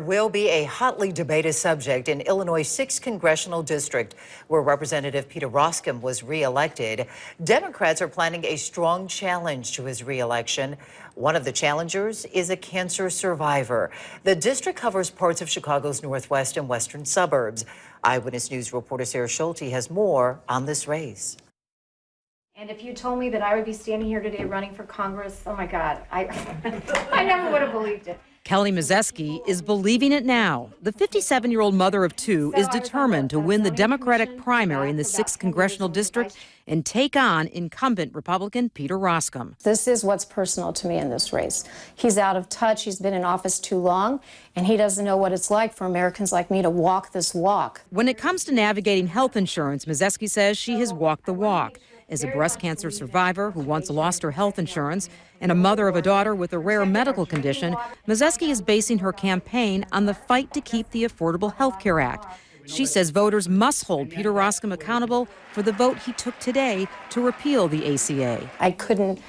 will be a hotly debated subject in Illinois' 6th congressional district, where Representative Peter Roskam was reelected. Democrats are planning a strong challenge to his reelection. One of the challengers is a cancer survivor. The district covers parts of Chicago's northwest and western suburbs. Eyewitness News reporter Sarah Schulte has more on this race. And if you told me that I would be standing here today running for Congress, oh my God, I never would have believed it. Kelly Mazeski is believing it now. The 57-year-old mother of two is determined to win the Democratic primary in the 6th congressional district and take on incumbent Republican Peter Roskam. This is what's personal to me in this race. He's out of touch. He's been in office too long, and he doesn't know what it's like for Americans like me to walk this walk. When it comes to navigating health insurance, Mazeski says she has walked the walk. As a breast cancer survivor who once lost her health insurance and a mother of a daughter with a rare medical condition, Mazeski is basing her campaign on the fight to keep the Affordable Health Care Act. She says voters must hold Peter Roskam accountable for the vote he took today to repeal the ACA. I couldn't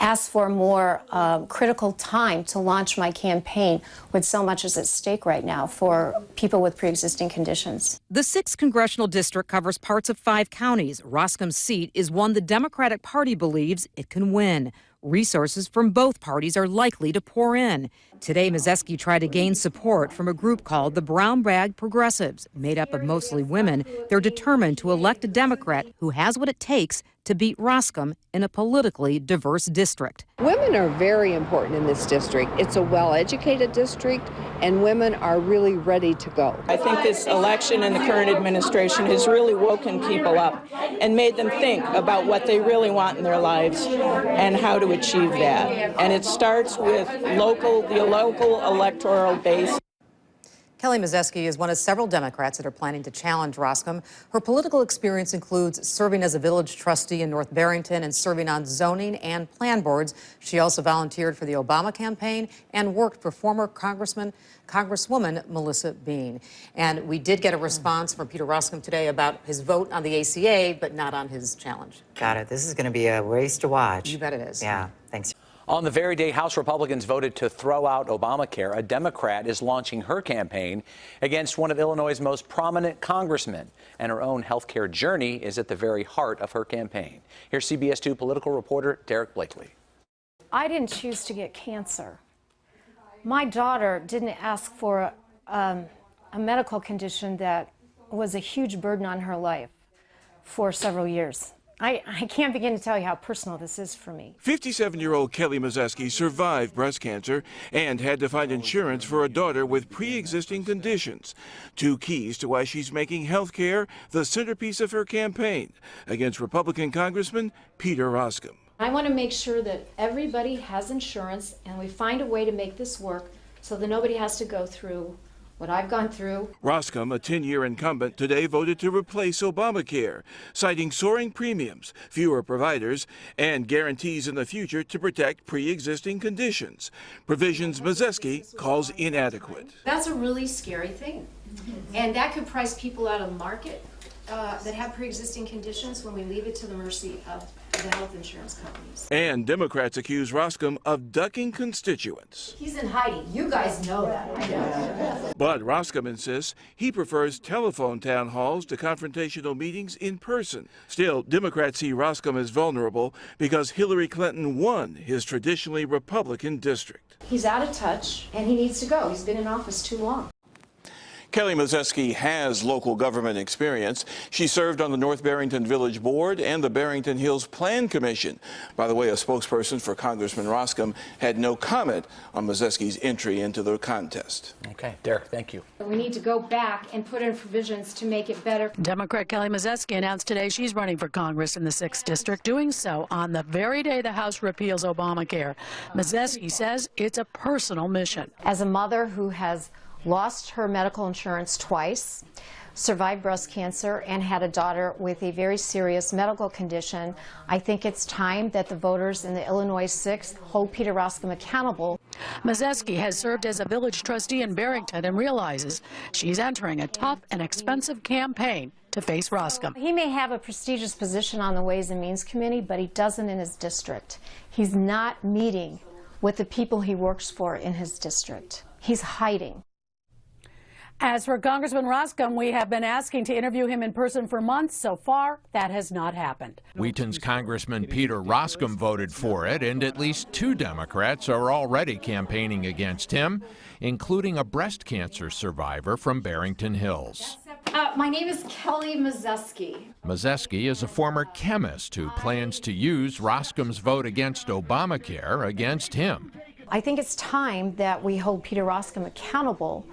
ask for more critical time to launch my campaign with so much is at stake right now for people with pre-existing conditions. The 6th congressional district covers parts of 5 counties. Roskam's seat is one the Democratic Party believes it can win. Resources from both parties are likely to pour in. Today, Mazeski tried to gain support from a group called the Brown Bag Progressives. Made up of mostly women, they're determined to elect a Democrat who has what it takes to beat Roskam in a politically diverse district. Women are very important in this district. It's a well-educated district, and women are really ready to go. I think this election and the current administration has really woken people up and made them think about what they really want in their lives and how to achieve that. And it starts with the local electoral base. Kelly Mazeski is one of several Democrats that are planning to challenge Roskam. Her political experience includes serving as a village trustee in North Barrington and serving on zoning and plan boards. She also volunteered for the Obama campaign and worked for former Congresswoman Melissa Bean. And we did get a response from Peter Roskam today about his vote on the ACA, but not on his challenge. Got it. This is going to be a race to watch. You bet it is. Yeah, thanks. On the very day House Republicans voted to throw out Obamacare, a Democrat is launching her campaign against one of Illinois' most prominent congressmen. And her own health care journey is at the very heart of her campaign. Here's CBS 2 political reporter Derek Blakely. I didn't choose to get cancer. My daughter didn't ask for a medical condition that was a huge burden on her life for several years. I can't begin to tell you how personal this is for me. 57-year-old Kelly Mazeski survived breast cancer and had to find insurance for a daughter with pre-existing conditions. 2 keys to why she's making health care the centerpiece of her campaign against Republican Congressman Peter Roskam. I want to make sure that everybody has insurance and we find a way to make this work so that nobody has to go through what I've gone through. Roskam, a 10-year incumbent, today voted to replace Obamacare, citing soaring premiums, fewer providers, and guarantees in the future to protect pre-existing conditions, provisions Mazeski calls inadequate. That's a really scary thing. And that could price people out of the market that have pre-existing conditions when we leave it to the mercy of the health insurance companies. And Democrats accuse Roskam of ducking constituents. He's in hiding. You guys know that. I know. But Roskam insists he prefers telephone town halls to confrontational meetings in person. Still, Democrats see Roskam as vulnerable because Hillary Clinton won his traditionally Republican district. He's out of touch and he needs to go. He's been in office too long. Kelly Mazeski has local government experience. She served on the North Barrington Village Board and the Barrington Hills Plan Commission. By the way, a spokesperson for Congressman Roskam had no comment on Mazeski's entry into the contest. Okay, Derek, thank you. We need to go back and put in provisions to make it better. Democrat Kelly Mazeski announced today she's running for Congress in the 6th District, doing so on the very day the House repeals Obamacare. Mazeski says it's a personal mission. As a mother who has lost her medical insurance twice, survived breast cancer, and had a daughter with a very serious medical condition, I think it's time that the voters in the Illinois 6th hold Peter Roskam accountable. Mazeski has served as a village trustee in Barrington and realizes she's entering a tough and expensive campaign to face Roskam. He may have a prestigious position on the Ways and Means Committee, but he doesn't in his district. He's not meeting with the people he works for in his district. He's hiding. As for Congressman Roskam, we have been asking to interview him in person for months. So far, that has not happened. Wheaton's Congressman Peter Roskam voted for it, and at least 2 Democrats are already campaigning against him, including a breast cancer survivor from Barrington Hills. My name is Kelly Mazeski. Mazeski is a former chemist who plans to use Roskam's vote against Obamacare against him. I think it's time that we hold Peter Roskam accountable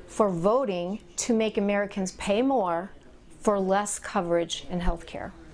for voting to make Americans pay more for less coverage in health care.